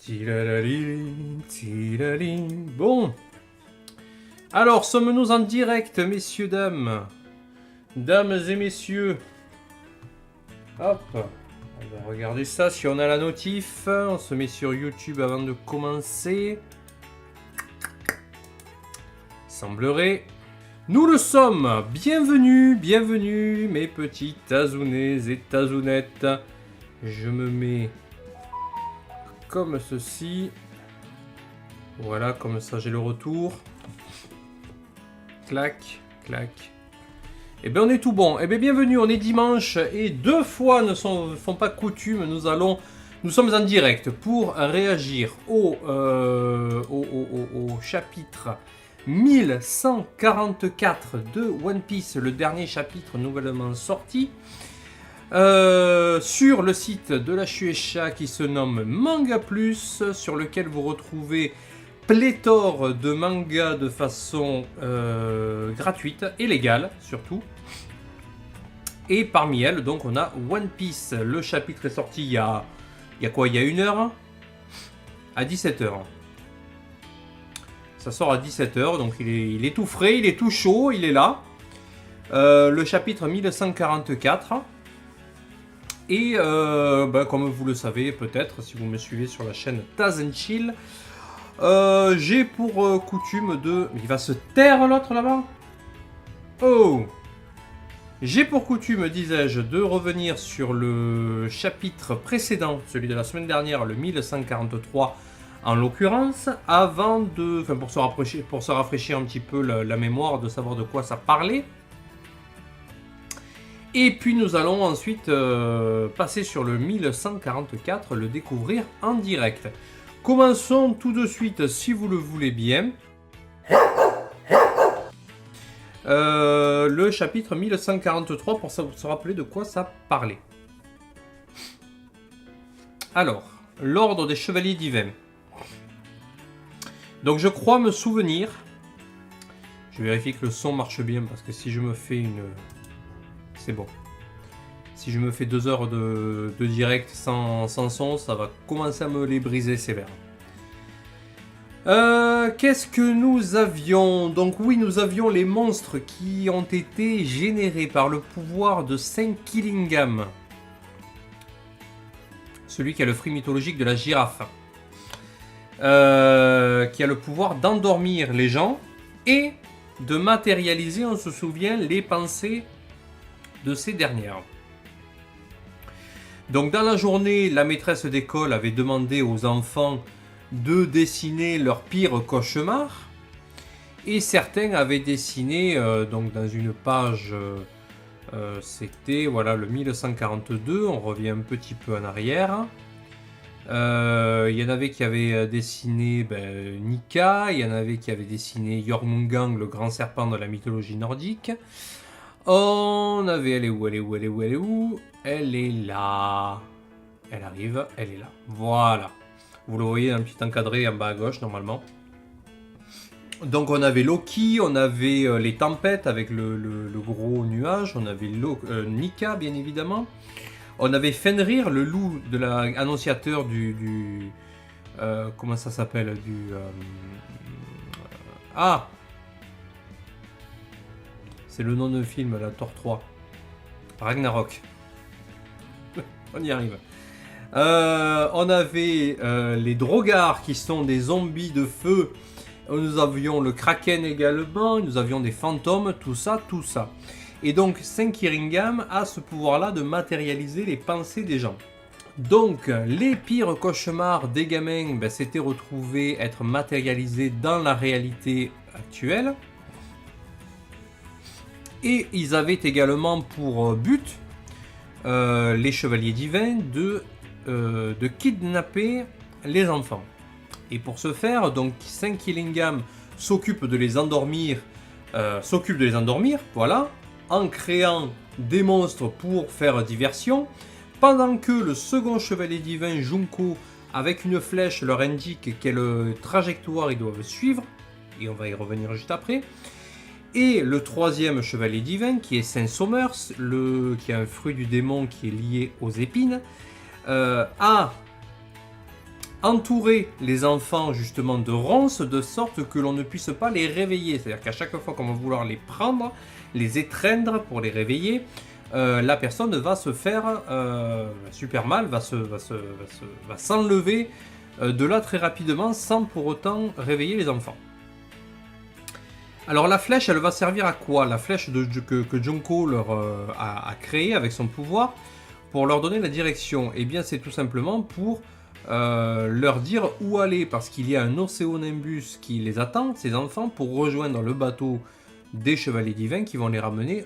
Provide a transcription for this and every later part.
Tilalali, tilali. Bon. Alors, sommes-nous en direct, messieurs, dames? Dames et messieurs. Hop. On va regarder ça si on a la notif. On se met sur YouTube avant de commencer. Semblerait. Nous le sommes. Bienvenue, bienvenue, mes petits tazounets et tazounettes. Je me mets comme ceci. Voilà, comme ça j'ai le retour. Clac, clac. Et bien on est tout bon. Et bien bienvenue, on est dimanche et deux fois ne font pas coutume. Nous sommes en direct pour réagir au chapitre 1144 de One Piece, le dernier chapitre nouvellement sorti. Sur le site de la Shueisha qui se nomme Manga Plus, sur lequel vous retrouvez pléthore de mangas de façon gratuite et légale surtout. Et parmi elles, donc on a One Piece. Le chapitre est sorti il y a quoi? Il y a une heure? À 17h. Ça sort à 17h, donc il est tout frais, il est tout chaud, il est là. Le chapitre 1144. Et comme vous le savez peut-être, si vous me suivez sur la chaîne Taz & Chill, j'ai pour coutume de... Il va se taire l'autre là-bas? Oh! J'ai pour coutume, disais-je, de revenir sur le chapitre précédent, celui de la semaine dernière, le 1143 en l'occurrence, avant de... Enfin, pour se rafraîchir un petit peu la mémoire, de savoir de quoi ça parlait. Et puis nous allons ensuite passer sur le 1144, le découvrir en direct. Commençons tout de suite, si vous le voulez bien. Le chapitre 1143 pour se rappeler de quoi ça parlait. Alors, l'ordre des chevaliers divins. Donc je crois me souvenir, je vérifie que le son marche bien parce que si je me fais c'est bon. Si je me fais 2 heures de direct sans son, ça va commencer à me les briser sévère. Qu'est-ce que nous avions? Donc oui, nous avions les monstres qui ont été générés par le pouvoir de Saint Killingam. Celui qui a le fruit mythologique de la girafe. Qui a le pouvoir d'endormir les gens et de matérialiser, on se souvient, les pensées de ces dernières. Donc dans la journée, la maîtresse d'école avait demandé aux enfants de dessiner leur pire cauchemar et certains avaient dessiné donc dans une page c'était voilà le 1142, on revient un petit peu en arrière. Il y en avait qui avaient dessiné Nika, il y en avait qui avaient dessiné Jormungand, le grand serpent de la mythologie nordique. On avait, elle est où? Elle est là. Elle arrive, elle est là. Voilà. Vous le voyez un petit encadré en bas à gauche normalement. Donc on avait Loki, on avait les tempêtes avec le gros nuage, on avait Nika bien évidemment. On avait Fenrir, le loup de l'annonciateur du comment ça s'appelle c'est le nom de film, la Thor 3. Ragnarok. On y arrive. On avait les Drogar qui sont des zombies de feu. Nous avions le Kraken également. Nous avions des fantômes, tout ça. Et donc Saint Killingam a ce pouvoir-là de matérialiser les pensées des gens. Donc les pires cauchemars des gamins s'étaient retrouvés être matérialisés dans la réalité actuelle. Et ils avaient également pour but, les chevaliers divins, de kidnapper les enfants. Et pour ce faire, donc Saint Killingam s'occupe de les endormir, voilà, en créant des monstres pour faire diversion, pendant que le second chevalier divin, Junko, avec une flèche leur indique quelle trajectoire ils doivent suivre, et on va y revenir juste après. Et le troisième chevalier divin, qui est Saint Somers, qui a un fruit du démon qui est lié aux épines, a entourer les enfants justement de ronces de sorte que l'on ne puisse pas les réveiller. C'est-à-dire qu'à chaque fois qu'on va vouloir les prendre, les étreindre pour les réveiller, la personne va se faire super mal, va s'enlever de là très rapidement sans pour autant réveiller les enfants. Alors la flèche, elle va servir à quoi? La flèche que Junko leur a créée avec son pouvoir pour leur donner la direction. Eh bien c'est tout simplement pour leur dire où aller, parce qu'il y a un Océonimbus qui les attend, ces enfants, pour rejoindre le bateau des Chevaliers Divins qui vont les ramener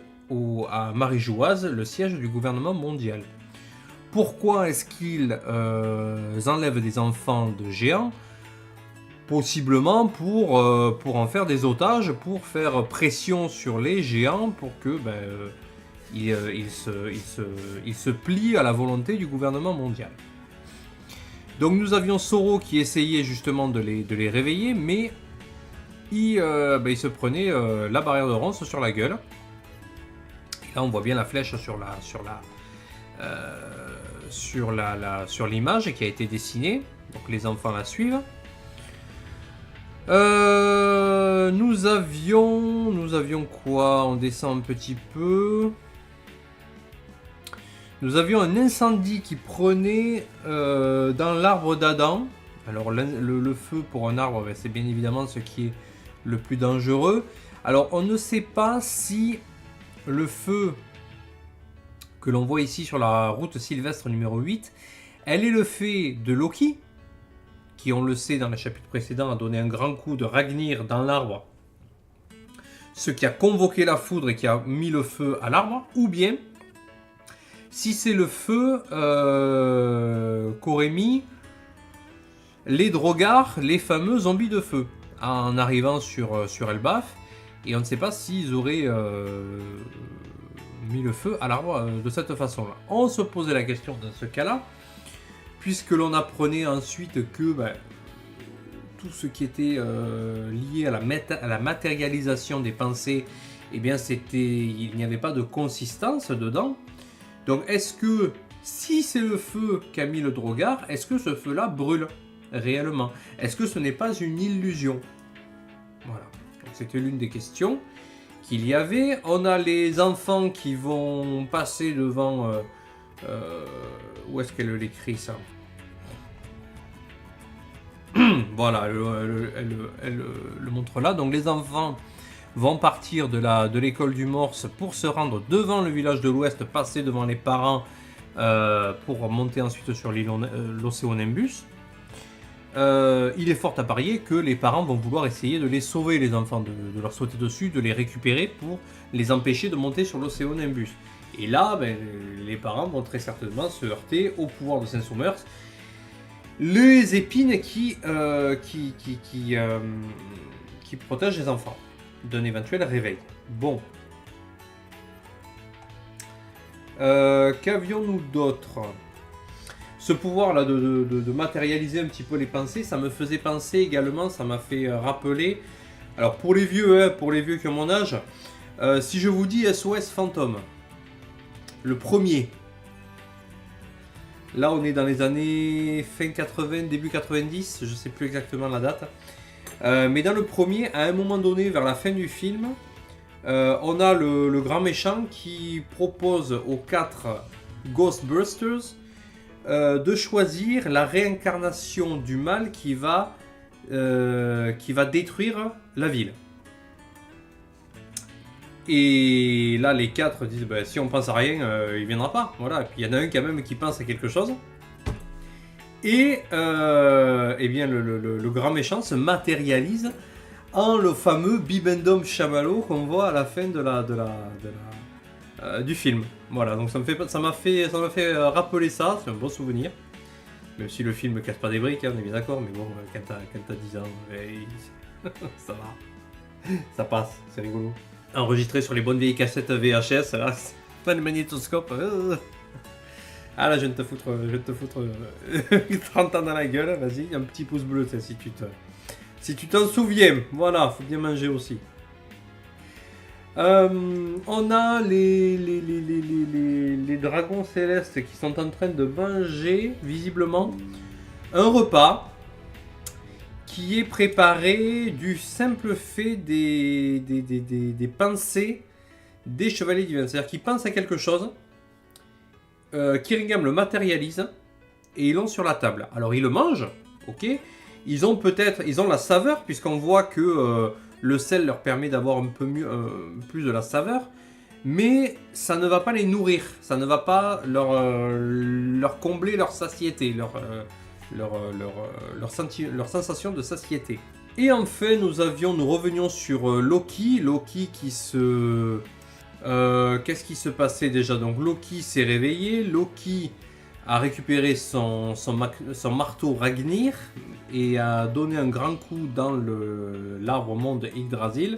à Marie-Jouaz, le siège du gouvernement mondial. Pourquoi est-ce qu'ils enlèvent des enfants de géants? Possiblement pour en faire des otages, pour faire pression sur les géants, pour que ils se plient à la volonté du gouvernement mondial. Donc nous avions Soro qui essayait justement de les réveiller, mais il se prenait la barrière de ronces sur la gueule. Et là on voit bien la flèche sur l'image qui a été dessinée, donc les enfants la suivent. Nous avions quoi? On descend un petit peu. Nous avions un incendie qui prenait dans l'arbre d'Adam. Alors le feu pour un arbre, c'est bien évidemment ce qui est le plus dangereux. Alors on ne sait pas si le feu que l'on voit ici sur la route Sylvestre numéro 8, elle est le fait de Loki, qui, on le sait dans le chapitre précédent, a donné un grand coup de Ragnir dans l'arbre, ce qui a convoqué la foudre et qui a mis le feu à l'arbre, ou bien si c'est le feu qu'auraient mis les Drogar, les fameux zombies de feu, en arrivant sur Elbaf, et on ne sait pas s'ils auraient mis le feu à l'arbre de cette façon-là. On se posait la question dans ce cas-là, puisque l'on apprenait ensuite que tout ce qui était lié à la matérialisation des pensées, eh bien il n'y avait pas de consistance dedans. Donc est-ce que, si c'est le feu qu'a mis le Drogar, est-ce que ce feu-là brûle réellement? Est-ce que ce n'est pas une illusion? Voilà, donc c'était l'une des questions qu'il y avait. On a les enfants qui vont passer devant... où est-ce qu'elle l'écrit ça? Voilà, elle le montre là. Donc les enfants vont partir de l'école du Morse pour se rendre devant le village de l'Ouest, passer devant les parents pour monter ensuite sur l'Océonimbus. Il est fort à parier que les parents vont vouloir essayer de les sauver, les enfants, de leur sauter dessus, de les récupérer pour les empêcher de monter sur l'Océonimbus. Et là, les parents vont très certainement se heurter au pouvoir de Saint-Somers, les épines qui protègent les enfants d'un éventuel réveil. Bon. Qu'avions-nous d'autre? Ce pouvoir-là de matérialiser un petit peu les pensées, ça me faisait penser également, ça m'a fait rappeler... Alors pour les vieux qui ont mon âge, si je vous dis SOS Fantôme, le premier, là on est dans les années fin 80, début 90, je sais plus exactement la date, mais dans le premier, à un moment donné, vers la fin du film, on a le grand méchant qui propose aux 4 Ghostbusters de choisir la réincarnation du mal qui va détruire la ville. Et là, les 4 disent si on pense à rien, il viendra pas. Voilà. Et puis il y en a un quand même qui pense à quelque chose. Et eh bien, le grand méchant se matérialise en le fameux Bibendum Chamallow qu'on voit à la fin du film. Voilà, donc ça m'a fait rappeler ça, c'est un bon souvenir. Même si le film ne casse pas des briques, on est bien d'accord, mais bon, quand t'as 10 ans, ça va. Ça passe, c'est rigolo. Enregistré sur les bonnes vieilles cassettes VHS, là, pas de magnétoscope. Ah là, je viens de te foutre 30 ans dans la gueule, vas-y, un petit pouce bleu, si tu t'en souviens. Voilà, faut bien manger aussi. On a les dragons célestes qui sont en train de manger, visiblement, Un repas qui est préparé du simple fait des pensées des chevaliers du vin. C'est-à-dire qu'ils pensent à quelque chose, Kiringam le matérialise et ils l'ont sur la table. Alors ils le mangent, ok. Ils ont la saveur puisqu'on voit que le sel leur permet d'avoir un peu plus de la saveur, mais ça ne va pas les nourrir, ça ne va pas leur combler leur satiété, leur sensation de satiété. Et enfin nous revenions sur Loki qui se... qu'est-ce qui se passait déjà? Donc Loki s'est réveillé, Loki a récupéré son marteau Ragnir et a donné un grand coup dans l'arbre monde Yggdrasil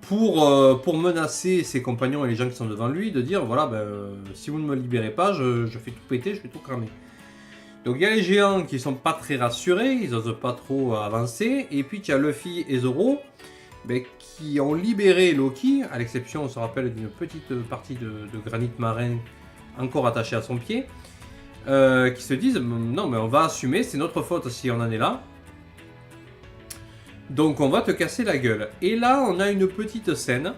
pour menacer ses compagnons et les gens qui sont devant lui, de dire voilà, si vous ne me libérez pas, je fais tout péter, je fais tout cramer. Donc il y a les géants qui sont pas très rassurés, ils n'osent pas trop avancer, et puis il y a Luffy et Zoro qui ont libéré Loki, à l'exception, on se rappelle, d'une petite partie de granit marin encore attachée à son pied, qui se disent non mais on va assumer, c'est notre faute si on en est là. Donc on va te casser la gueule. Et là on a une petite scène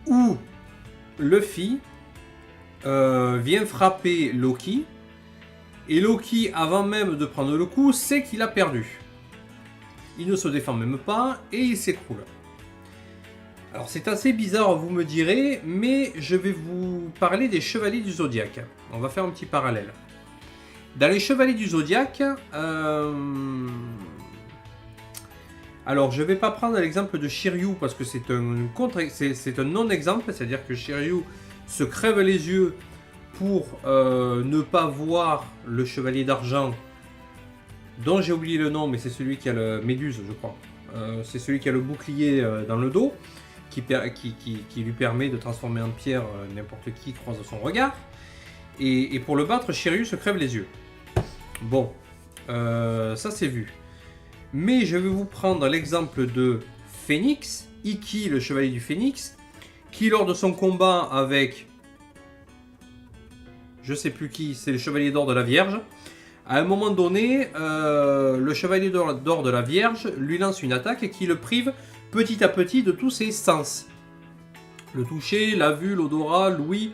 où Luffy vient frapper Loki. Et Loki, avant même de prendre le coup, sait qu'il a perdu. Il ne se défend même pas et il s'écroule. Alors c'est assez bizarre, vous me direz, mais je vais vous parler des Chevaliers du Zodiaque. On va faire un petit parallèle. Dans les Chevaliers du Zodiaque, alors je ne vais pas prendre l'exemple de Shiryu parce que c'est un non-exemple, c'est-à-dire que Shiryu se crève les yeux pour ne pas voir le Chevalier d'Argent, dont j'ai oublié le nom, mais c'est celui qui a le Méduse, je crois. C'est celui qui a le bouclier dans le dos, qui lui permet de transformer en pierre n'importe qui croise son regard. Et pour le battre, Shiryu se crève les yeux. Bon, ça c'est vu. Mais je vais vous prendre l'exemple de Phénix, Ikki, le chevalier du Phénix, qui lors de son combat avec, je sais plus qui, c'est le chevalier d'or de la Vierge, à un moment donné, le chevalier d'or de la Vierge lui lance une attaque qui le prive petit à petit de tous ses sens. Le toucher, la vue, l'odorat, l'ouïe,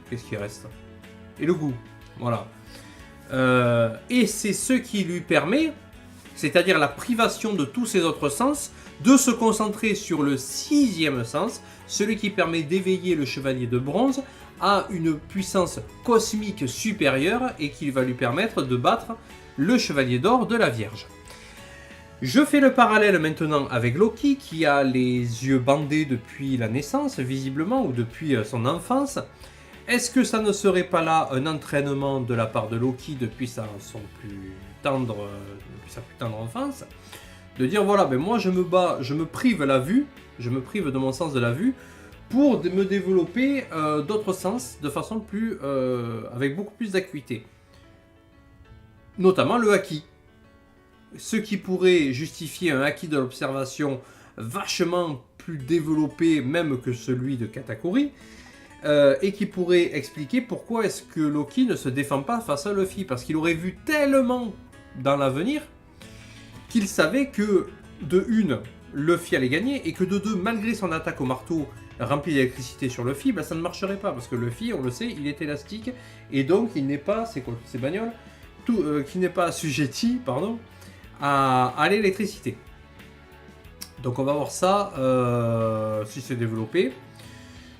qu'est-ce qui reste? Et le goût, voilà. Et c'est ce qui lui permet, c'est-à-dire la privation de tous ses autres sens, de se concentrer sur le sixième sens, celui qui permet d'éveiller le chevalier de bronze à une puissance cosmique supérieure et qui va lui permettre de battre le chevalier d'or de la Vierge. Je fais le parallèle maintenant avec Loki qui a les yeux bandés depuis la naissance, visiblement, ou depuis son enfance. Est-ce que ça ne serait pas là un entraînement de la part de Loki depuis sa plus tendre enfance, de dire voilà, moi je me prive la vue, je me prive de mon sens de la vue pour me développer d'autres sens de façon avec beaucoup plus d'acuité. Notamment le haki. Ce qui pourrait justifier un haki de l'observation vachement plus développé même que celui de Katakuri, et qui pourrait expliquer pourquoi est-ce que Loki ne se défend pas face à Luffy, parce qu'il aurait vu tellement dans l'avenir qu'il savait que de une, Luffy allait gagner, et que de deux, malgré son attaque au marteau rempli d'électricité sur Luffy, ça ne marcherait pas, parce que Luffy, on le sait, il est élastique, et donc il n'est pas, c'est quoi ces bagnoles, qui n'est pas assujetti, à l'électricité. Donc on va voir ça si c'est développé.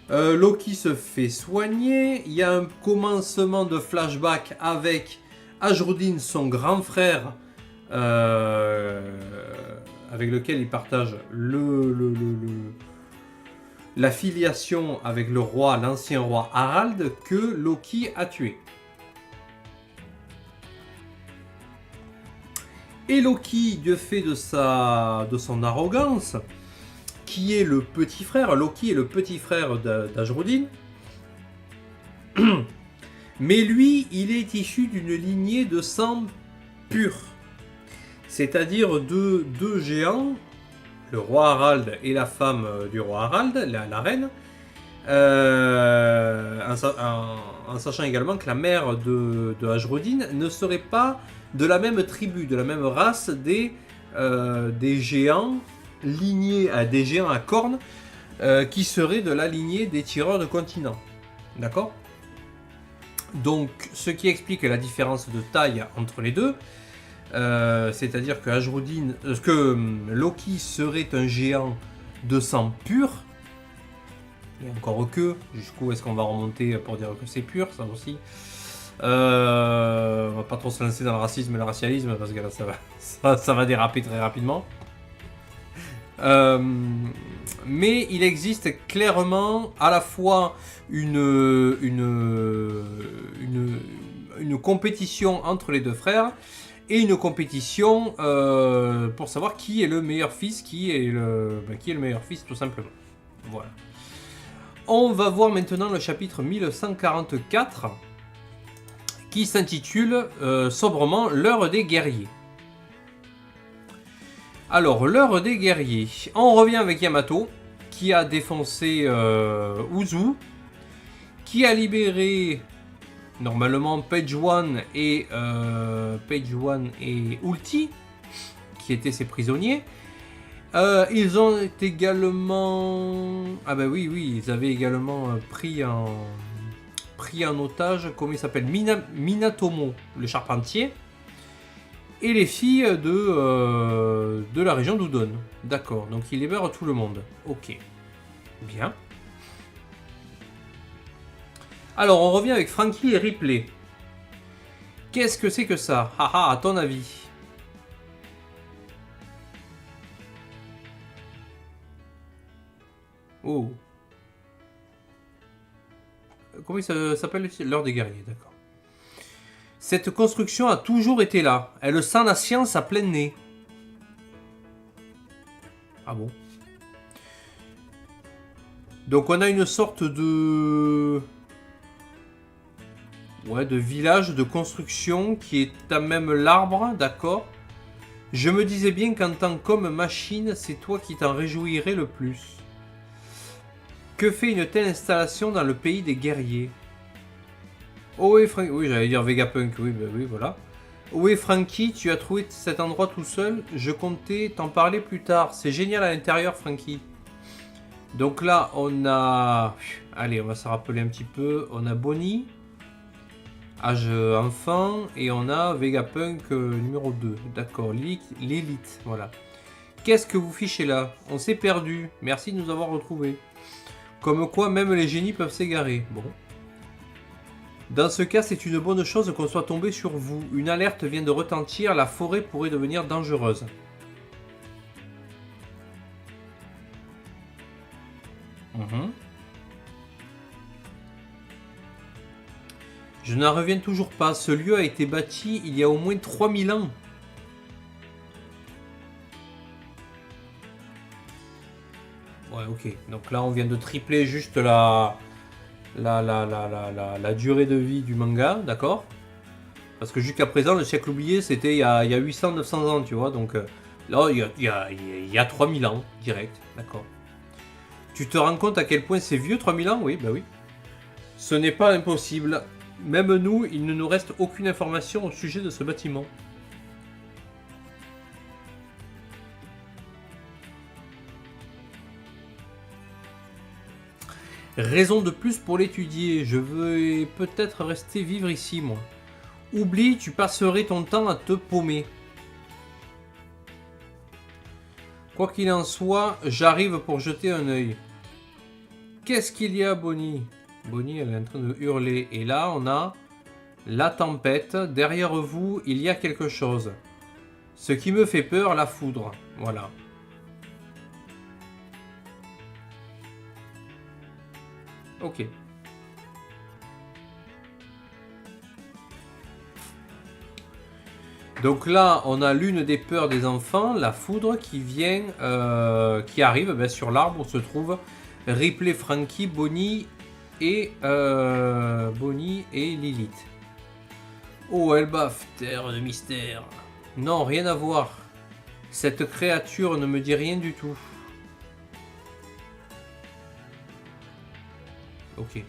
Loki se fait soigner. Il y a un commencement de flashback avec Ajrudin, son grand frère, avec lequel il partage la filiation avec le roi, l'ancien roi Harald, que Loki a tué. Et Loki, du fait de son arrogance, qui est le petit frère, Loki est le petit frère d'Ajrudin, mais lui, il est issu d'une lignée de sang pur, c'est-à-dire de deux géants, le roi Harald et la femme du roi Harald, la reine, en sachant également que la mère de Ajrodine ne serait pas de la même tribu, de la même race des géants lignés à des géants à cornes qui seraient de la lignée des tireurs de continents. D'accord ? Donc, ce qui explique la différence de taille entre les deux, c'est-à-dire que Loki serait un géant de sang pur. Et encore que, jusqu'où est-ce qu'on va remonter pour dire que c'est pur, ça aussi. On va pas trop se lancer dans le racisme et le racialisme parce que là ça va déraper très rapidement. Mais il existe clairement à la fois une compétition entre les deux frères et une compétition pour savoir qui est le meilleur fils, qui est le meilleur fils tout simplement. Voilà. On va voir maintenant le chapitre 1144 qui s'intitule sobrement L'heure des guerriers. Alors, l'heure des guerriers. On revient avec Yamato qui a défoncé Uzu, qui a libéré normalement Page One et Ulti, qui étaient ses prisonniers. Ils ont également... Ah bah oui, ils avaient également pris en otage, comment il s'appelle, Minatomo, le charpentier, et les filles de la région d'Udon. D'accord, donc il libère tout le monde. Ok, bien. Alors, on revient avec Franky et Ripley. Qu'est-ce que c'est que ça? Haha, à ton avis? Oh. Comment il s'appelle? L'heure des guerriers, d'accord. Cette construction a toujours été là. Elle sent la science à plein nez. Ah bon? Donc on a une sorte de... Ouais, de village, de construction qui est à même l'arbre, d'accord. Je me disais bien qu'en tant qu'homme machine, c'est toi qui t'en réjouirais le plus. Que fait une telle installation dans le pays des guerriers? Oh oui, oui, j'allais dire Vegapunk, oui, bah oui, voilà. Oui, Franky, tu as trouvé cet endroit tout seul. Je comptais t'en parler plus tard. C'est génial à l'intérieur, Franky. Donc là, on a... Allez, on va se rappeler un petit peu. On a Bonnie, âge enfant, et on a Vegapunk numéro 2. D'accord, l'élite, voilà. Qu'est-ce que vous fichez là? On s'est perdu. Merci de nous avoir retrouvés. Comme quoi, même les génies peuvent s'égarer. Bon. Dans ce cas, c'est une bonne chose qu'on soit tombé sur vous. Une alerte vient de retentir, la forêt pourrait devenir dangereuse. Je n'en reviens toujours pas. Ce lieu a été bâti il y a au moins 3000 ans. Ouais, ok. Donc là, on vient de tripler juste la durée de vie du manga, d'accord? Parce que jusqu'à présent, le siècle oublié, c'était il y a 800-900 ans, tu vois. Donc là, il y a 3000 ans, direct, d'accord. Tu te rends compte à quel point c'est vieux, 3000 ans? Oui, bah oui. Ce n'est pas impossible. Même nous, il ne nous reste aucune information au sujet de ce bâtiment. Raison de plus pour l'étudier. Je veux peut-être rester vivre ici, moi. Oublie, tu passerais ton temps à te paumer. Quoi qu'il en soit, j'arrive pour jeter un œil. Qu'est-ce qu'il y a, Bonnie? Bonnie, elle est en train de hurler. Et là, on a la tempête. Derrière vous, il y a quelque chose. Ce qui me fait peur, la foudre. Voilà. Ok. Donc là, on a l'une des peurs des enfants, la foudre, qui vient, qui arrive sur l'arbre où se trouvent Ripley, Franky, Bonnie et Lilith. Oh, elle baffe, terre de mystère. Non, rien à voir. Cette créature ne me dit rien du tout. Ok.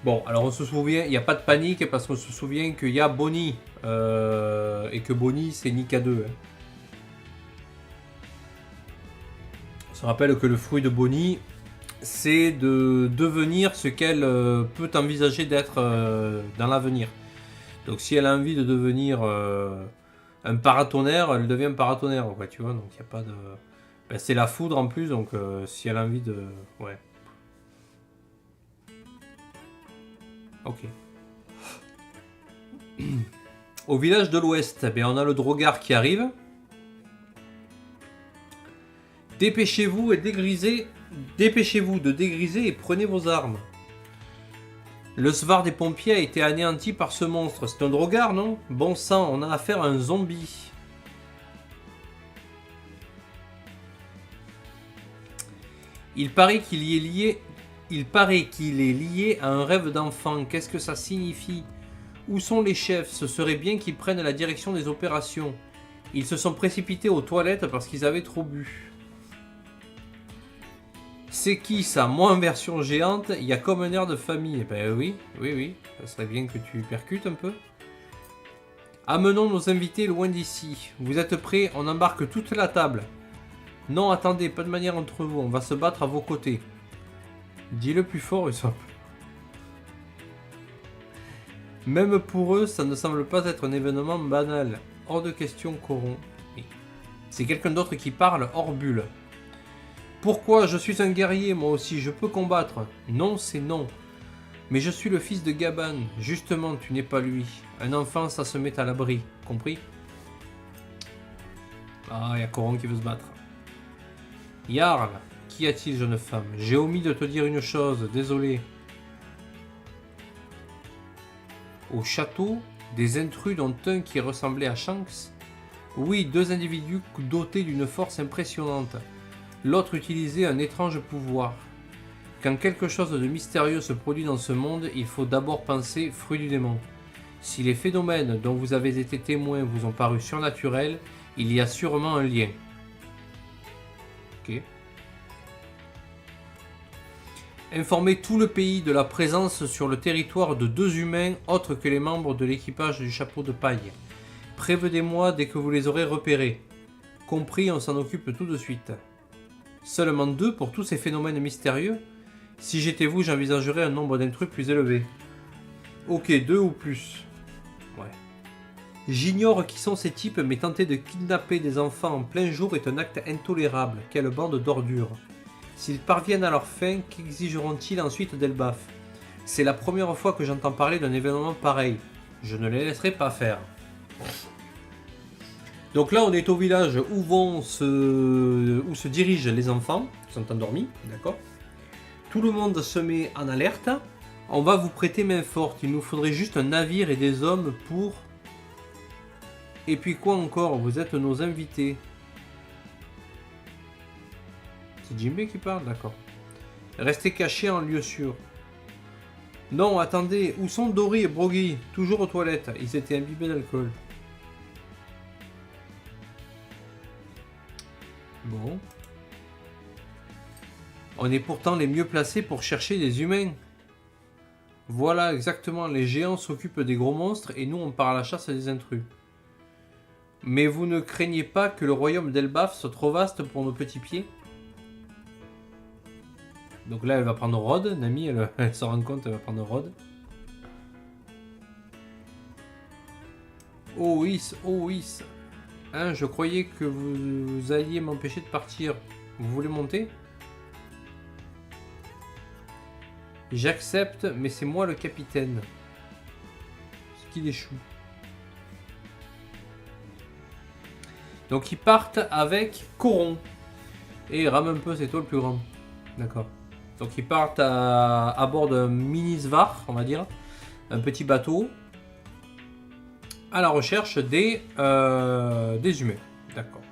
Bon, alors on se souvient, il n'y a pas de panique parce qu'on se souvient qu'il y a Bonnie. Et que Bonnie, c'est Nika 2. Hein. On se rappelle que le fruit de Bonnie, c'est de devenir ce qu'elle peut envisager d'être dans l'avenir. Donc si elle a envie de devenir un paratonnerre, elle devient un paratonnerre, quoi, tu vois. Donc il n'y a pas de... Ben, c'est la foudre en plus, donc si elle a envie de... Ouais. Ok. Au village de l'Ouest, ben, on a le Drogar qui arrive. Dépêchez-vous de dégriser et prenez vos armes. Le Svar des pompiers a été anéanti par ce monstre. C'est un Drogar, non? Bon sang, on a affaire à un zombie. Il paraît qu'il est lié à un rêve d'enfant. Qu'est-ce que ça signifie? Où sont les chefs? Ce serait bien qu'ils prennent la direction des opérations. Ils se sont précipités aux toilettes parce qu'ils avaient trop bu. C'est qui ça? Moi en version géante, il y a comme un air de famille. Ben oui, ça serait bien que tu percutes un peu. Amenons nos invités loin d'ici. Vous êtes prêts? On embarque toute la table. Non, attendez, pas de manière entre vous, on va se battre à vos côtés. Dis-le plus fort, Usopp. Même pour eux, ça ne semble pas être un événement banal. Hors de question, Coron. Oui. C'est quelqu'un d'autre qui parle hors bulle. Pourquoi? Je suis un guerrier, moi aussi, je peux combattre. Non, c'est non. Mais je suis le fils de Gaban. Justement, tu n'es pas lui. Un enfant, ça se met à l'abri. Compris? Ah, il y a Coron qui veut se battre. Jarl, qu'y a-t-il, jeune femme? J'ai omis de te dire une chose, désolé. Au château, des intrus dont un qui ressemblait à Shanks? Oui, deux individus dotés d'une force impressionnante. L'autre utilisait un étrange pouvoir. Quand quelque chose de mystérieux se produit dans ce monde, il faut d'abord penser fruit du démon. Si les phénomènes dont vous avez été témoins vous ont paru surnaturels, il y a sûrement un lien. Ok. Informez tout le pays de la présence sur le territoire de deux humains autres que les membres de l'équipage du chapeau de paille. Prévenez-moi dès que vous les aurez repérés. Compris, on s'en occupe tout de suite. Seulement 2 pour tous ces phénomènes mystérieux? Si j'étais vous, j'envisagerais un nombre d'intrus plus élevé. Ok, 2 ou plus. Ouais. J'ignore qui sont ces types, mais tenter de kidnapper des enfants en plein jour est un acte intolérable. Quelle bande d'ordures. S'ils parviennent à leur fin, qu'exigeront-ils ensuite d'Elbaf? C'est la première fois que j'entends parler d'un événement pareil. Je ne les laisserai pas faire. Donc là, on est au village où se dirigent les enfants, qui sont endormis, d'accord? Tout le monde se met en alerte. On va vous prêter main forte. Il nous faudrait juste un navire et des hommes pour... Et puis quoi encore? Vous êtes nos invités. C'est Jinbei qui parle? D'accord. Restez cachés en lieu sûr. Non, attendez. Où sont Dory et Brogy? Toujours aux toilettes. Ils étaient imbibés d'alcool. Bon. On est pourtant les mieux placés pour chercher des humains. Voilà, exactement. Les géants s'occupent des gros monstres et nous on part à la chasse des intrus. Mais vous ne craignez pas que le royaume d'Elbaf soit trop vaste pour nos petits pieds? Donc là elle va prendre Rod, Nami, elle se rend compte, elle va prendre Rod. Oh Is, oh Is. Hein, je croyais que vous alliez m'empêcher de partir. Vous voulez monter? J'accepte, mais c'est moi le capitaine. Ce qu'il échoue. Donc ils partent avec Coron. Et rame un peu, c'est toi le plus grand. D'accord. Donc ils partent à bord d'un mini Svar, on va dire. Un petit bateau. À la recherche des humains. D'accord.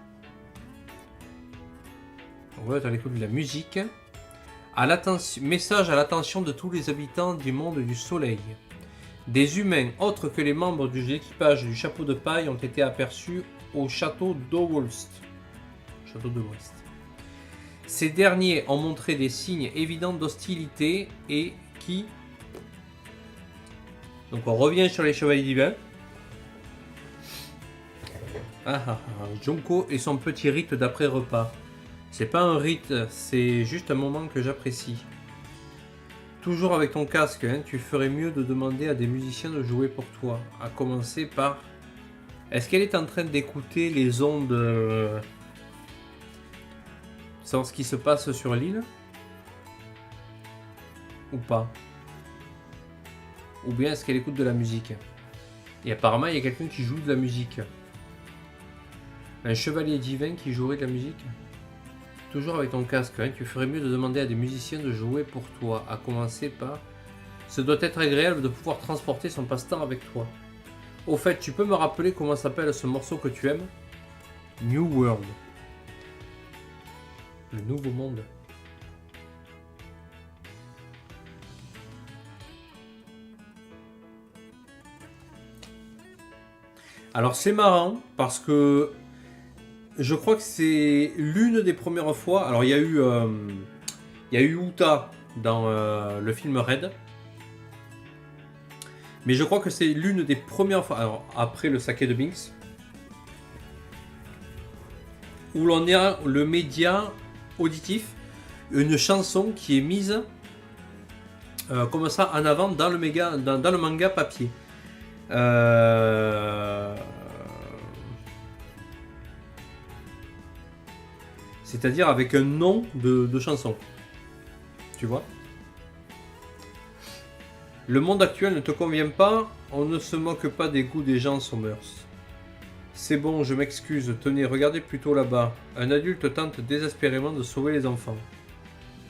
Donc on va être à l'écoute de la musique. Message à l'attention de tous les habitants du monde du soleil. Des humains autres que les membres de l'équipage du chapeau de paille ont été aperçus au château d'Owolst. Château de l'Ouest. Ces derniers ont montré des signes évidents d'hostilité et qui Donc on revient sur les chevaliers divins. Junko et son petit rite d'après-repas. C'est pas un rite, c'est juste un moment que j'apprécie. Toujours avec ton casque, hein, tu ferais mieux de demander à des musiciens de jouer pour toi. À commencer par... Est-ce qu'elle est en train d'écouter les ondes sans ce qui se passe sur l'île? Ou pas? Ou bien est-ce qu'elle écoute de la musique? Et apparemment, il y a quelqu'un qui joue de la musique. Un chevalier divin qui jouerait de la musique? Toujours avec ton casque, hein, tu ferais mieux de demander à des musiciens de jouer pour toi. À commencer par... Ce doit être agréable de pouvoir transporter son passe-temps avec toi. Au fait, tu peux me rappeler comment s'appelle ce morceau que tu aimes? New World. Le nouveau monde. Alors c'est marrant parce que je crois que c'est l'une des premières fois. Alors il y a eu Uta dans le film Red. Mais je crois que c'est l'une des premières fois, alors après le saké de Binks, où l'on a le média auditif, une chanson qui est mise comme ça en avant dans le manga papier. C'est-à-dire avec un nom de chanson. Tu vois ? Le monde actuel ne te convient pas, on ne se moque pas des goûts des gens sans mœurs. C'est bon, je m'excuse, tenez, regardez plutôt là-bas. Un adulte tente désespérément de sauver les enfants.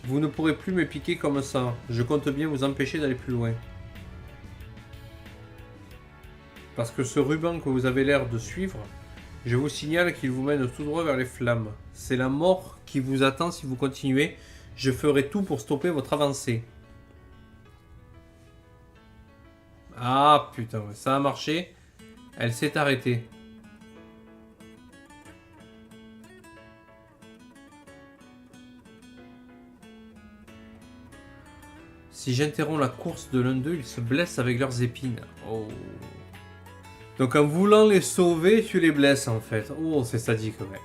Vous ne pourrez plus me piquer comme ça, je compte bien vous empêcher d'aller plus loin. Parce que ce ruban que vous avez l'air de suivre, je vous signale qu'il vous mène tout droit vers les flammes. C'est la mort qui vous attend si vous continuez, je ferai tout pour stopper votre avancée. Ah putain, ça a marché. Elle s'est arrêtée. Si j'interromps la course de l'un d'eux, ils se blessent avec leurs épines. Oh. Donc en voulant les sauver, tu les blesses en fait. Oh, c'est sadique, ouais.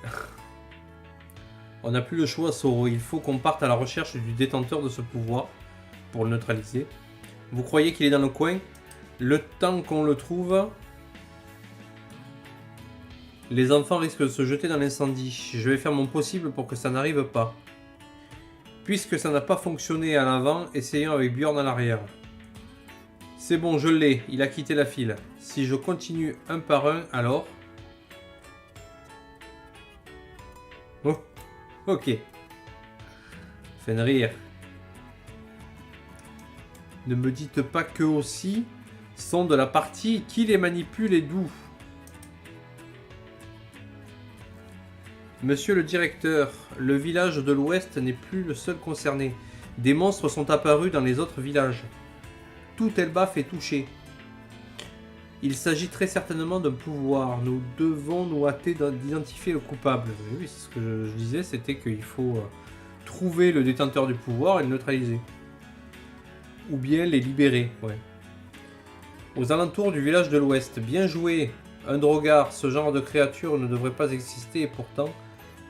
On n'a plus le choix, Soro. Il faut qu'on parte à la recherche du détenteur de ce pouvoir pour le neutraliser. Vous croyez qu'il est dans le coin ? Le temps qu'on le trouve, les enfants risquent de se jeter dans l'incendie. Je vais faire mon possible pour que ça n'arrive pas. Puisque ça n'a pas fonctionné à l'avant, essayons avec Bjorn à l'arrière. C'est bon, je l'ai. Il a quitté la file. Si je continue un par un, alors... Oh, ok. Fenrir. Ne me dites pas qu'eux aussi sont de la partie qui les manipule et d'où. Monsieur le directeur, le village de l'Ouest n'est plus le seul concerné. Des monstres sont apparus dans les autres villages. Tout Elbaf est touché. Il s'agit très certainement d'un pouvoir. Nous devons nous hâter d'identifier le coupable. Oui, c'est ce que je disais, c'était qu'il faut trouver le détenteur du pouvoir et le neutraliser. Ou bien les libérer, ouais. Aux alentours du village de l'Ouest. Bien joué. Un drogar, ce genre de créature ne devrait pas exister et pourtant,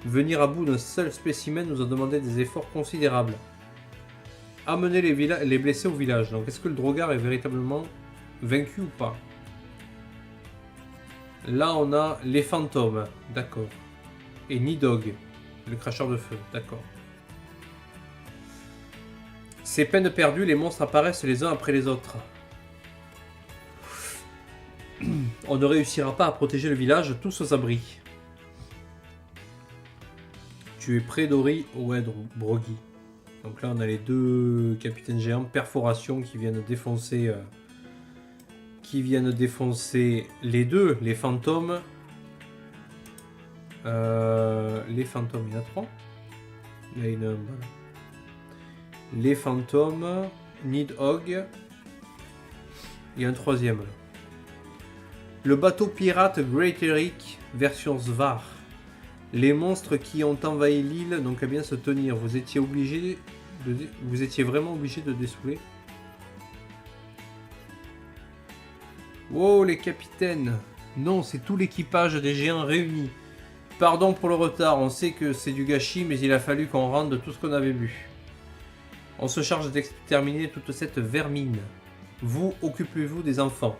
venir à bout d'un seul spécimen nous a demandé des efforts considérables. Amener les blessés au village. Donc est-ce que le drogar est véritablement vaincu ou pas? Là on a les fantômes, d'accord. Et Nidog, le cracheur de feu, d'accord. C'est peine perdue, les monstres apparaissent les uns après les autres. On ne réussira pas à protéger le village, tous aux abris. Tu es près d'Ori, ouais, Brogy. Donc là on a les deux capitaines géants, perforation qui viennent défoncer... les deux, les fantômes. Les fantômes, il y en a 3. Là, il y en a un, voilà. Les fantômes, Nidhogg. Il y a un troisième là. Le bateau pirate Great Eric version Svar. Les monstres qui ont envahi l'île n'ont qu'à bien se tenir. Vous étiez vraiment obligé de dessouler. Oh, les capitaines. Non, c'est tout l'équipage des géants réunis. Pardon pour le retard, on sait que c'est du gâchis, mais il a fallu qu'on rende tout ce qu'on avait bu. On se charge d'exterminer toute cette vermine. Vous, occupez-vous des enfants.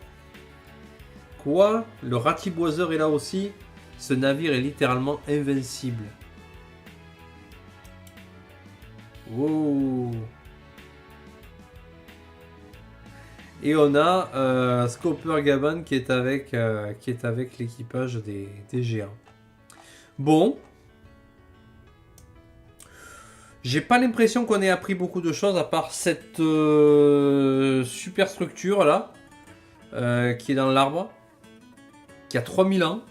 Quoi? Le ratiboiseur est là aussi? Ce navire est littéralement invincible. Wow. Et on a Scooper Gaban qui est avec l'équipage des géants. Bon. J'ai pas l'impression qu'on ait appris beaucoup de choses à part cette super structure là qui est dans l'arbre, qui a 3000 ans.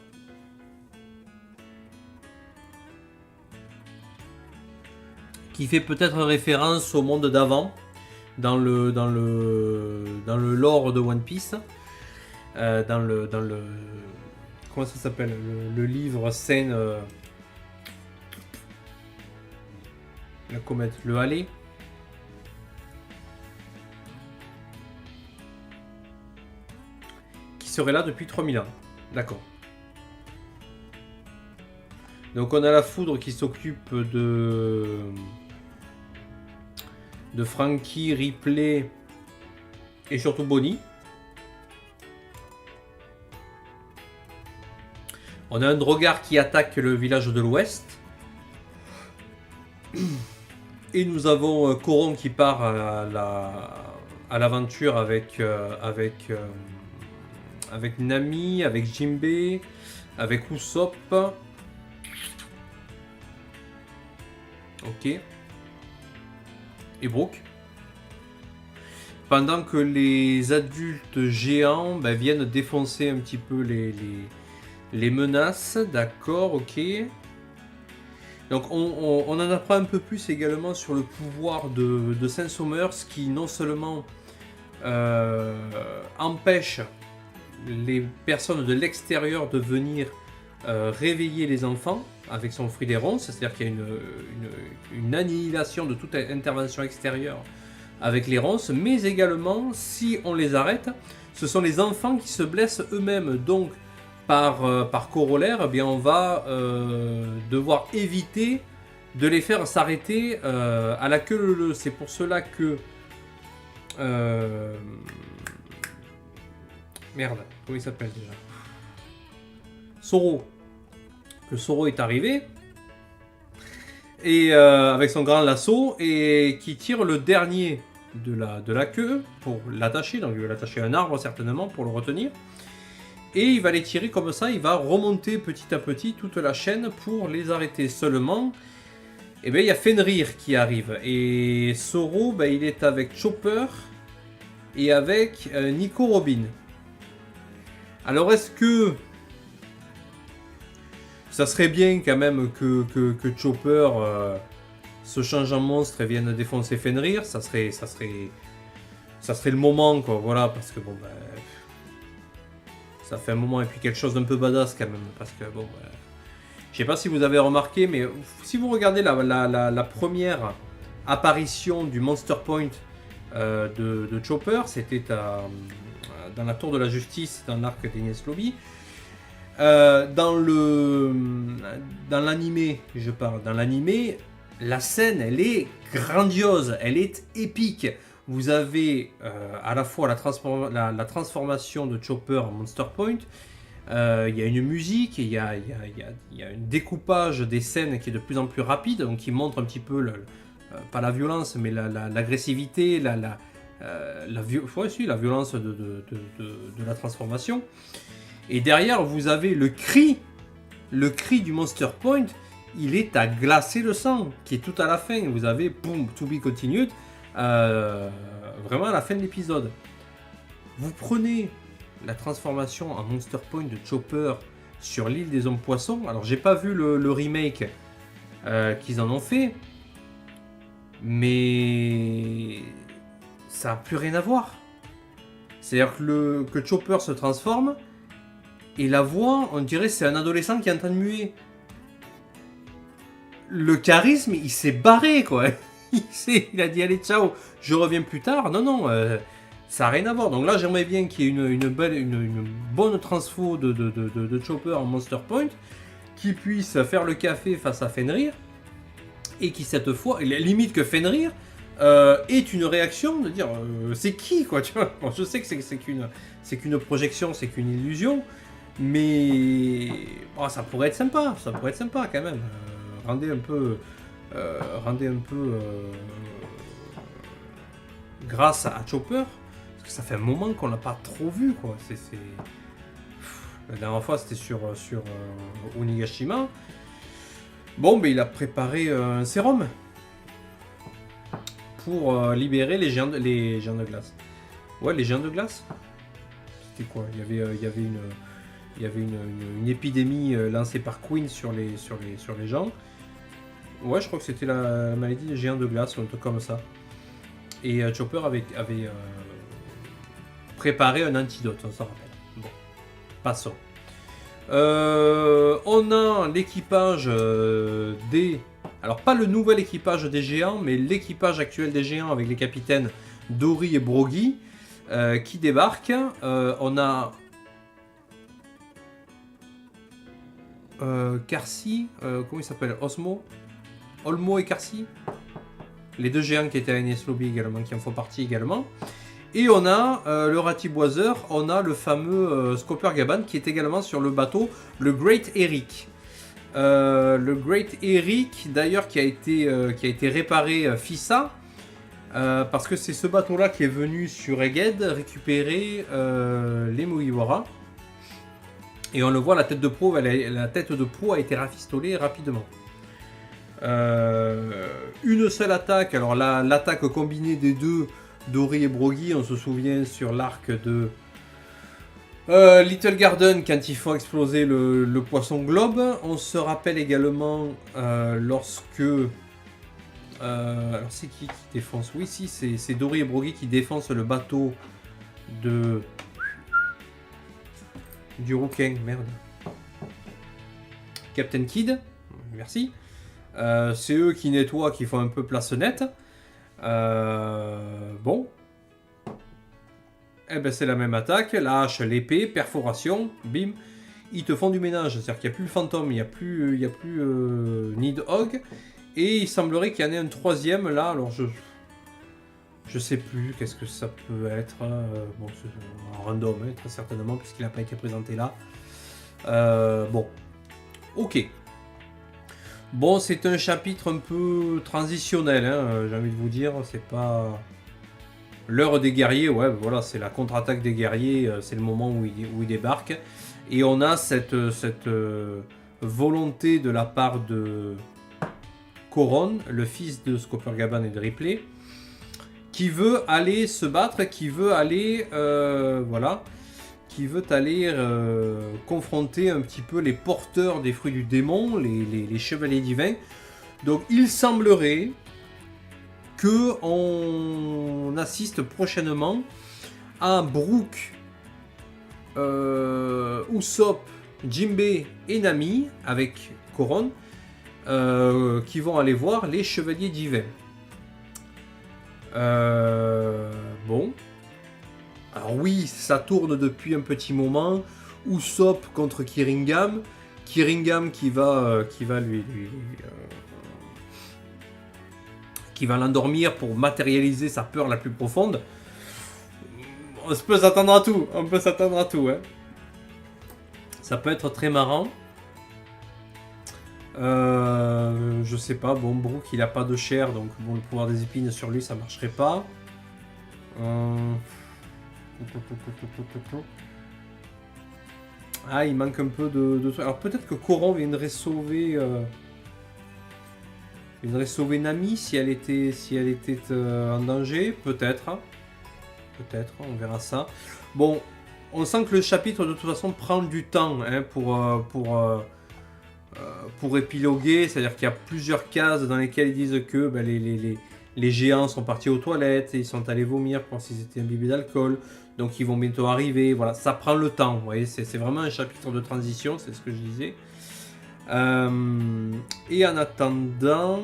Qui fait peut-être référence au monde d'avant, dans le lore de One Piece, dans le comment ça s'appelle, le livre scène, la comète, le Halley. Qui serait là depuis 3000 ans. D'accord. Donc on a la foudre qui s'occupe de Frankie, Ripley et surtout Bonnie. On a un Drogar qui attaque le village de l'Ouest. Et nous avons Coron qui part à l'aventure avec Nami, avec Jinbei, avec Usopp. Ok. Et Brook. Pendant que les adultes géants viennent défoncer un petit peu les menaces. D'accord, ok. Donc on en apprend un peu plus également sur le pouvoir de Saint-Somers qui non seulement empêche les personnes de l'extérieur de venir réveiller les enfants avec son fruit des ronces, c'est-à-dire qu'il y a une annihilation de toute intervention extérieure avec les ronces, mais également, si on les arrête, ce sont les enfants qui se blessent eux-mêmes. Donc, par corollaire, eh bien, on va devoir éviter de les faire s'arrêter à la queue leu-leu. C'est pour cela que... Merde, comment il s'appelle déjà? Zoro. Que Zoro est arrivé et avec son grand lasso et qui tire le dernier de la queue pour l'attacher. Donc il va l'attacher à un arbre certainement pour le retenir. Et il va les tirer comme ça, il va remonter petit à petit toute la chaîne pour les arrêter. Seulement, eh bien, il y a Fenrir qui arrive. Et Zoro, il est avec Chopper et avec Nico Robin. Alors est-ce que ça serait bien quand même que Chopper se change en monstre et vienne défoncer Fenrir? Ça serait le moment, quoi, voilà, parce que bon, ça fait un moment, et puis quelque chose d'un peu badass quand même, parce que bon, je sais pas si vous avez remarqué, mais si vous regardez la première apparition du Monster Point de Chopper, c'était dans la Tour de la Justice, dans l'arc d'Enies Lobby. Dans l'animé, je parle, dans l'animé, la scène, elle est grandiose, elle est épique. Vous avez à la fois la transformation de Chopper en Monster Point, il y a une musique, il y a un découpage des scènes qui est de plus en plus rapide, donc qui montre un petit peu, pas la violence, mais l'agressivité, la violence de la transformation. Et derrière, vous avez le cri du Monster Point, il est à glacer le sang, qui est tout à la fin. Vous avez, boom, to be continued, vraiment à la fin de l'épisode. Vous prenez la transformation en Monster Point de Chopper sur l'île des hommes poissons. Alors, j'ai pas vu le remake qu'ils en ont fait, mais ça n'a plus rien à voir. C'est-à-dire que Chopper se transforme, et la voix, on dirait c'est un adolescent qui est en train de muer. Le charisme, il s'est barré, quoi. Il a dit allez ciao, je reviens plus tard. Non, ça n'a rien à voir. Donc là, j'aimerais bien qu'il y ait une bonne transfo de Chopper en Monster Point, qui puisse faire le café face à Fenrir, et qui cette fois, limite que Fenrir, est une réaction de dire c'est qui quoi, tu vois. Bon, je sais que c'est qu'une projection, c'est qu'une illusion, mais oh, ça pourrait être sympa quand même. Rendez un peu grâce à Chopper, parce que ça fait un moment qu'on l'a pas trop vu quoi. La dernière fois c'était sur Onigashima. Bon, ben il a préparé un sérum pour libérer les géants de glace. Ouais, les géants de glace. C'était quoi? Il y avait une épidémie lancée par Queen sur les gens. Ouais, je crois que c'était la maladie des géants de glace ou un truc comme ça. Et Chopper avait préparé un antidote, on s'en rappelle. Bon, passons. On a l'équipage des... Alors pas le nouvel équipage des géants, mais l'équipage actuel des géants avec les capitaines Dory et Brogy qui débarquent. On a Carcy, comment il s'appelle? Olmo et Carcy, les deux géants qui étaient à Enies Lobby également, qui en font partie également. Et on a le ratiboiseur, on a le fameux Scopper Gaban qui est également sur le bateau, le Great Eric. Le Great Eric, d'ailleurs, qui a été réparé FISA, parce que c'est ce bateau-là qui est venu sur Egghead récupérer les Mugiwara. Et on le voit, la tête de proue a été rafistolée rapidement. Une seule attaque, alors l'attaque combinée des deux, Dory et Brogy, on se souvient sur l'arc de Little Garden quand ils font exploser le poisson globe. On se rappelle également lorsque... alors c'est qui défonce? Oui, si, c'est Dory et Brogy qui défoncent le bateau du rouquin, merde. Captain Kidd, merci. C'est eux qui nettoient, qui font un peu place nette. Bon. Eh ben c'est la même attaque, la hache, l'épée, perforation, bim. Ils te font du ménage, c'est-à-dire qu'il n'y a plus le fantôme, il n'y a plus Nidhogg. Et il semblerait qu'il y en ait un troisième là, alors je sais plus qu'est-ce que ça peut être. Bon, c'est un random, hein, très certainement, puisqu'il n'a pas été présenté là. Bon. Ok. Bon, c'est un chapitre un peu transitionnel, hein, j'ai envie de vous dire. C'est pas l'heure des guerriers, ouais, voilà, c'est la contre-attaque des guerriers, c'est le moment où ils débarquent. Et on a cette volonté de la part de Coron, le fils de Scopper Gaban et de Ripley, qui veut aller se battre, qui veut aller, confronter un petit peu les porteurs des fruits du démon, les chevaliers divins. Donc il semblerait que on assiste prochainement à Brook, Usopp, Jinbei et Nami avec Coron qui vont aller voir les chevaliers divins. Bon. Alors oui, ça tourne depuis un petit moment. Usopp contre Kiringam. Kiringam qui va l'endormir pour matérialiser sa peur la plus profonde. On peut s'attendre à tout. Hein. Ça peut être très marrant. Je sais pas. Bon, Brook il a pas de chair, donc bon, le pouvoir des épines sur lui ça marcherait pas. Ah, il manque un peu de trucs. Alors peut-être que Coron viendrait sauver Nami si elle était en danger. Peut-être, on verra ça. Bon, on sent que le chapitre de toute façon prend du temps hein, pour épiloguer. C'est-à-dire qu'il y a plusieurs cases dans lesquelles ils disent que ben, les géants sont partis aux toilettes et ils sont allés vomir pour s'ils étaient imbibés d'alcool. Donc ils vont bientôt arriver. Voilà, ça prend le temps. Vous voyez, c'est vraiment un chapitre de transition, c'est ce que je disais. Et en attendant...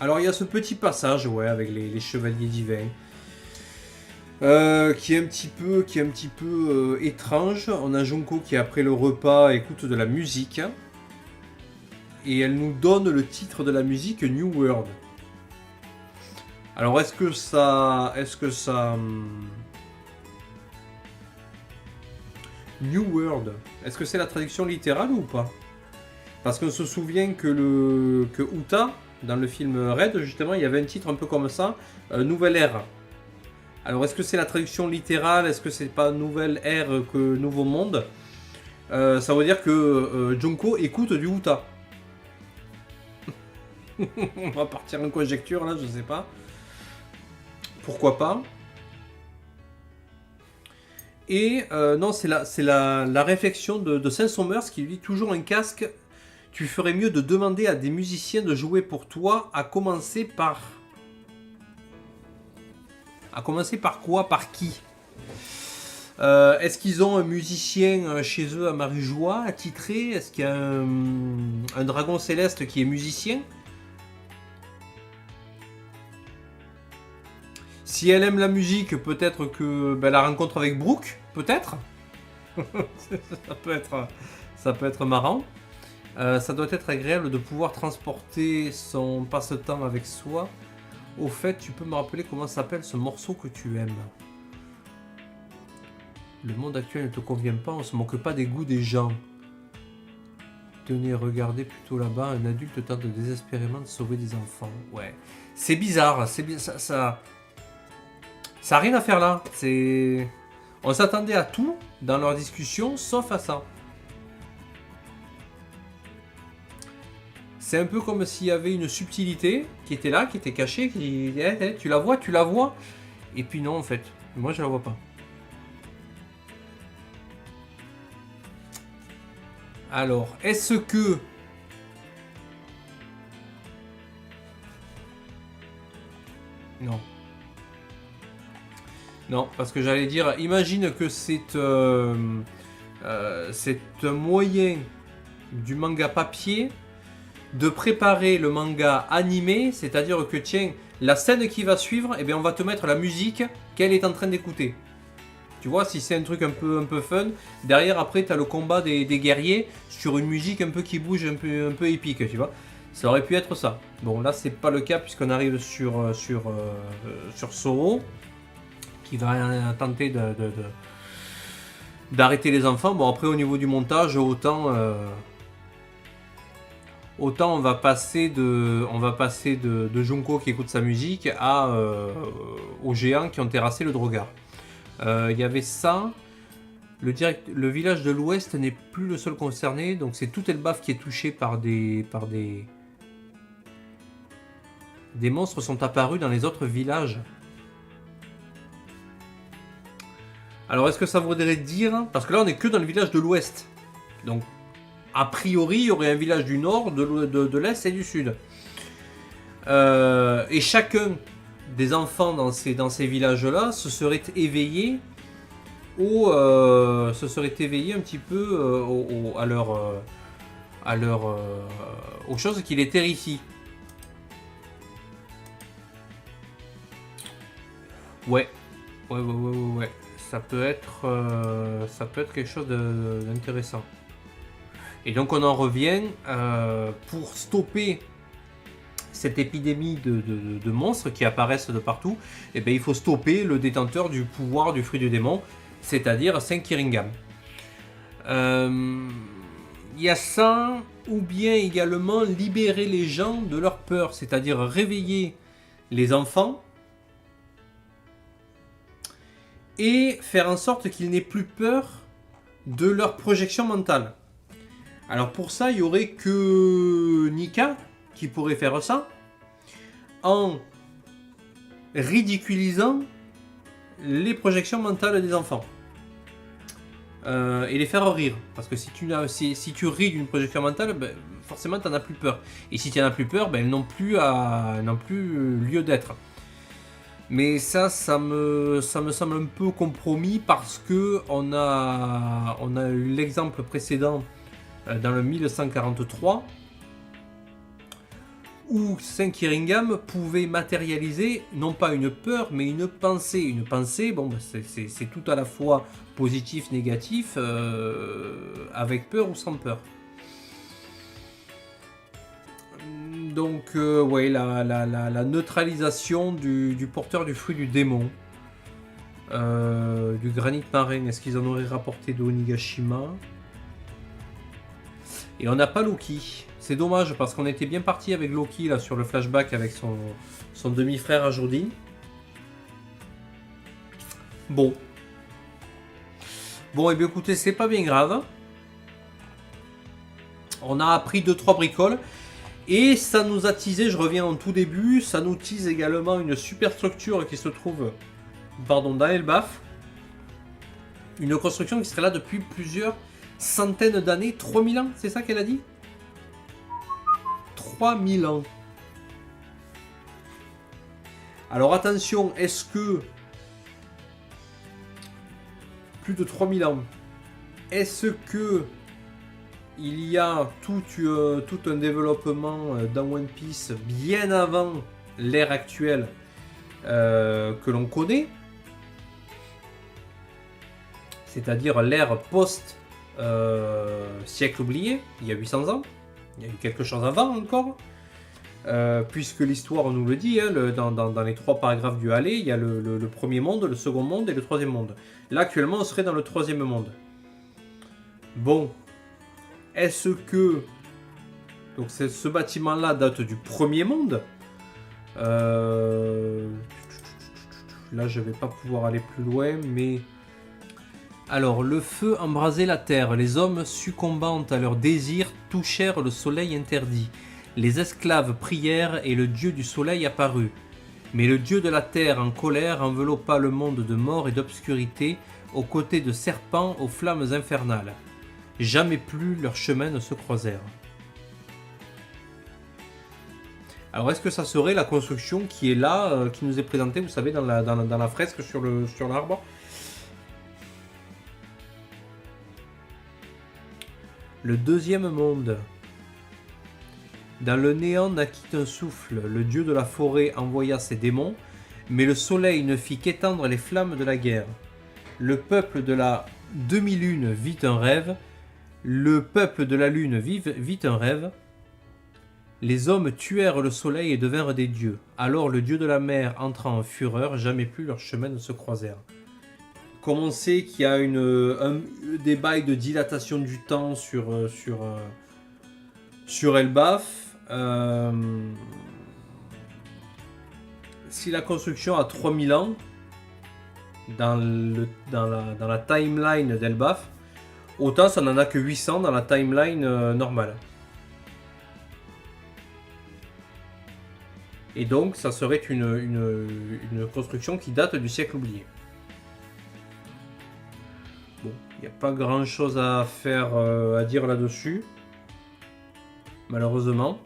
Alors il y a ce petit passage, ouais, avec les chevaliers divins, qui est un petit peu étrange. On a Junko qui après le repas écoute de la musique et elle nous donne le titre de la musique New World. Alors est-ce que ça New World, est-ce que c'est la traduction littérale ou pas? Parce qu'on se souvient que Uta, dans le film Red, justement, il y avait un titre un peu comme ça, Nouvelle Ère. Alors est-ce que c'est la traduction littérale? Est-ce que c'est pas Nouvelle Ère que Nouveau Monde? Ça veut dire que Junko écoute du Uta. On va partir en conjecture là, je sais pas. Pourquoi pas? Et non, c'est la réflexion de Saint-Somers qui lui dit toujours un casque. Tu ferais mieux de demander à des musiciens de jouer pour toi, à commencer par... À commencer par quoi? Par qui? Est-ce qu'ils ont un musicien chez eux à Marijois, attitré? Est-ce qu'il y a un dragon céleste qui est musicien? Si elle aime la musique, peut-être que la rencontre avec Brooke, peut-être. Ça peut être marrant. Ça doit être agréable de pouvoir transporter son passe-temps avec soi. Au fait, tu peux me rappeler comment s'appelle ce morceau que tu aimes? Le monde actuel ne te convient pas, on se moque pas des goûts des gens. Tenez, regardez plutôt là-bas, un adulte tente désespérément de sauver des enfants. Ouais, c'est bizarre, ça a rien à faire là. On s'attendait à tout dans leur discussion, sauf à ça. C'est un peu comme s'il y avait une subtilité qui était là, qui était cachée, qui tu la vois. Et puis non, en fait, moi je la vois pas. Alors, est-ce que... Non. Non, parce que j'allais dire, imagine que c'est un moyen du manga papier de préparer le manga animé, c'est-à-dire que tiens, la scène qui va suivre, eh bien, on va te mettre la musique qu'elle est en train d'écouter. Tu vois, si c'est un truc un peu fun, derrière après tu as le combat des guerriers sur une musique un peu qui bouge, un peu épique, tu vois. Ça aurait pu être ça. Bon, là c'est pas le cas puisqu'on arrive sur Soro qui va tenter d'arrêter les enfants. Bon, après au niveau du montage, autant on va passer de Junko qui écoute sa musique aux géants qui ont terrassé le Drogar. Il y avait ça. Le village de l'Ouest n'est plus le seul concerné, donc c'est tout Elbaf qui est touché par des monstres sont apparus dans les autres villages. Alors est-ce que ça voudrait dire... Parce que là on est que dans le village de l'Ouest. Donc a priori il y aurait un village du Nord, de l'Est et du Sud. Et chacun des enfants dans ces villages-là se seraient éveillés aux choses qui les terrifient. Ouais. Ça peut être quelque chose d'intéressant. Et donc on en revient pour stopper cette épidémie de monstres qui apparaissent de partout. Et ben il faut stopper le détenteur du pouvoir du fruit du démon, c'est-à-dire Senkiringam. Il y a ça, ou bien également libérer les gens de leur peur, c'est-à-dire réveiller les enfants et faire en sorte qu'ils n'aient plus peur de leur projection mentale. Alors pour ça, il y aurait que Nika qui pourrait faire ça en ridiculisant les projections mentales des enfants et les faire rire. Parce que si tu ris d'une projection mentale, ben, forcément tu n'en as plus peur. Et si tu n'en as plus peur, ben, elles n'ont plus lieu d'être. Mais ça me semble un peu compromis parce que on a eu l'exemple précédent dans le 1143 où Saint-Kyringam pouvait matérialiser non pas une peur, mais une pensée. Une pensée, bon, c'est tout à la fois positif, négatif, avec peur ou sans peur. Donc, ouais, la neutralisation du porteur du fruit du démon. Du granit marin, est-ce qu'ils en auraient rapporté d'Onigashima? Et on n'a pas Loki. C'est dommage parce qu'on était bien parti avec Loki là sur le flashback avec son demi-frère à Jodie. Bon. Bon, et bien écoutez, c'est pas bien grave. On a appris 2-3 bricoles. Et ça nous a teasé, je reviens en tout début, ça nous tease également une super structure qui se trouve dans Elbaf. Une construction qui serait là depuis plusieurs centaines d'années. 3000 ans, c'est ça qu'elle a dit? 3000 ans. Alors attention, est-ce que... Plus de 3000 ans. Est-ce que... Il y a tout un développement dans One Piece bien avant l'ère actuelle que l'on connaît, c'est-à-dire l'ère post-siècle oublié, il y a 800 ans, il y a eu quelque chose avant encore, puisque l'histoire nous le dit, hein, dans les 3 paragraphes du Aller, il y a le premier monde, le second monde et le troisième monde. Là actuellement on serait dans le troisième monde. Bon. Est-ce que donc ce bâtiment-là date du premier monde? Là, je vais pas pouvoir aller plus loin, mais... Alors, le feu embrasait la terre. Les hommes, succombant à leurs désirs, touchèrent le soleil interdit. Les esclaves prièrent et le dieu du soleil apparut. Mais le dieu de la terre, en colère, enveloppa le monde de mort et d'obscurité, aux côtés de serpents aux flammes infernales. Jamais plus leurs chemins ne se croisèrent. Alors est-ce que ça serait la construction qui est là, qui nous est présentée, vous savez, dans la fresque sur l'arbre? Le deuxième monde. Dans le néant naquit un souffle, le dieu de la forêt envoya ses démons, mais le soleil ne fit qu'étendre les flammes de la guerre. Le peuple de la demi-lune vit un rêve, le peuple de la lune vit un rêve. Les hommes tuèrent le soleil et devinrent des dieux. Alors le dieu de la mer entra en fureur, jamais plus leurs chemins ne se croisèrent. Comme on sait qu'il y a des bails de dilatation du temps sur Elbaf, si la construction a 3000 ans, dans la timeline d'Elbaf, autant ça n'en a que 800 dans la timeline normale. Et donc ça serait une construction qui date du siècle oublié. Bon, il n'y a pas grand chose à faire, à dire là-dessus. Malheureusement.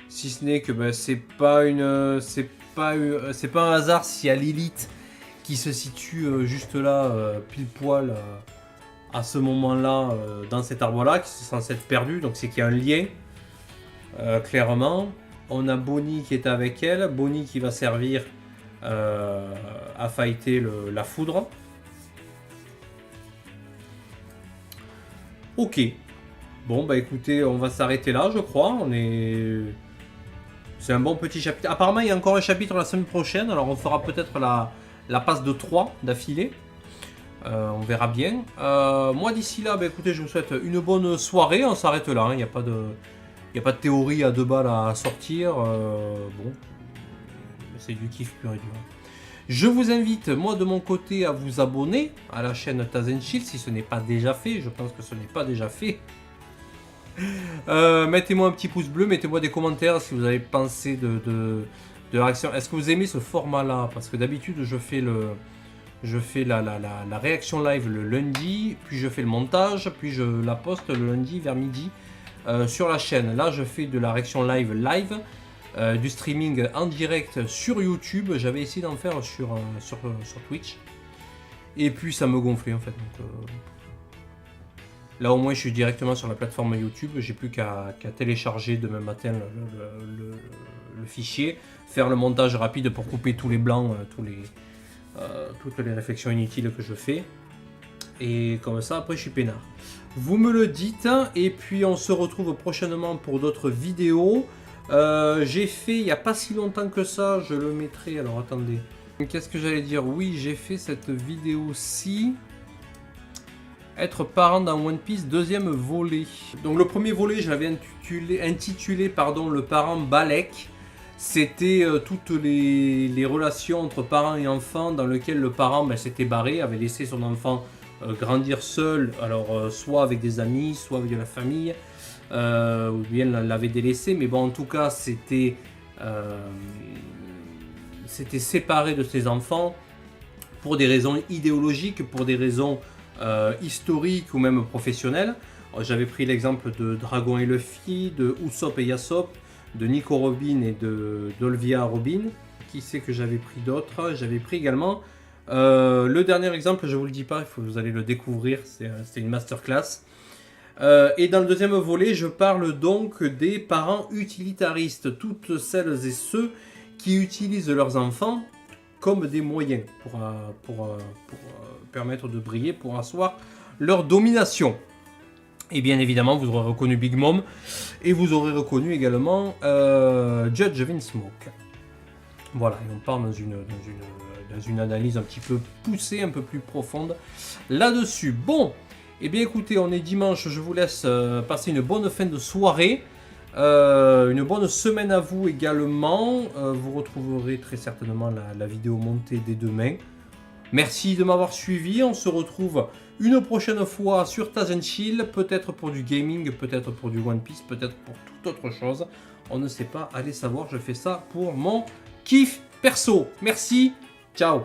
Si ce n'est que c'est pas un hasard s'il y a Lilith qui se situe juste là, pile poil, à ce moment-là, dans cet arbre-là, qui est censé être perdu. Donc c'est qu'il y a un lien, clairement. On a Bonnie qui est avec elle. Bonnie qui va servir à fighter la foudre. Ok. Bon, bah écoutez, on va s'arrêter là, je crois. C'est un bon petit chapitre. Apparemment, il y a encore un chapitre la semaine prochaine. Alors, on fera peut-être la passe de 3 d'affilée. On verra bien. Moi, d'ici là, bah, écoutez, je vous souhaite une bonne soirée. On s'arrête là. Il n'y a pas de théorie à 2 balles à sortir. Bon, c'est du kiff pur et dur. Je vous invite, moi de mon côté, à vous abonner à la chaîne Tazenchill si ce n'est pas déjà fait. Je pense que ce n'est pas déjà fait. Mettez-moi un petit pouce bleu, mettez-moi des commentaires si vous avez pensé de la réaction. Est-ce que vous aimez ce format-là? Parce que d'habitude, je fais la réaction live le lundi, puis je fais le montage, puis je la poste le lundi vers midi sur la chaîne. Là, je fais de la réaction live, du streaming en direct sur YouTube. J'avais essayé d'en faire sur Twitch. Et puis, ça me gonflait en fait. Donc, Là au moins je suis directement sur la plateforme YouTube, j'ai plus qu'à télécharger demain matin le fichier, faire le montage rapide pour couper tous les blancs, toutes les réflexions inutiles que je fais. Et comme ça après je suis peinard. Vous me le dites et puis on se retrouve prochainement pour d'autres vidéos. J'ai fait il n'y a pas si longtemps que ça, je le mettrai, alors attendez. Qu'est-ce que j'allais dire? Oui, j'ai fait cette vidéo-ci. Être parent dans One Piece, deuxième volet. Donc le premier volet, je l'avais intitulé le parent Balek. C'était toutes les relations entre parents et enfants dans lesquelles le parent s'était barré, avait laissé son enfant grandir seul, alors soit avec des amis, soit avec de la famille, ou bien l'avait délaissé, mais bon en tout cas c'était séparé de ses enfants pour des raisons idéologiques, pour des raisons historiques ou même professionnelles. J'avais pris l'exemple de Dragon et Luffy, de Usopp et Yasop, de Nico Robin et de d'Olvia Robin. Qui c'est que j'avais pris d'autres? J'avais pris également le dernier exemple, je vous le dis pas, vous allez le découvrir, c'est une masterclass. Et dans le deuxième volet, je parle donc des parents utilitaristes, toutes celles et ceux qui utilisent leurs enfants comme des moyens pour permettre de briller, pour asseoir leur domination. Et bien évidemment, vous aurez reconnu Big Mom et vous aurez reconnu également Judge Vinsmoke. Voilà, et on part dans une analyse un petit peu poussée, un peu plus profonde là-dessus. Bon, et bien écoutez, on est dimanche, je vous laisse passer une bonne fin de soirée. Une bonne semaine à vous également. Vous retrouverez très certainement la vidéo montée dès demain. Merci de m'avoir suivi. On se retrouve une prochaine fois sur Taz & Chill. Peut-être pour du gaming, peut-être pour du One Piece, peut-être pour toute autre chose. On ne sait pas. Allez savoir, je fais ça pour mon kiff perso. Merci. Ciao.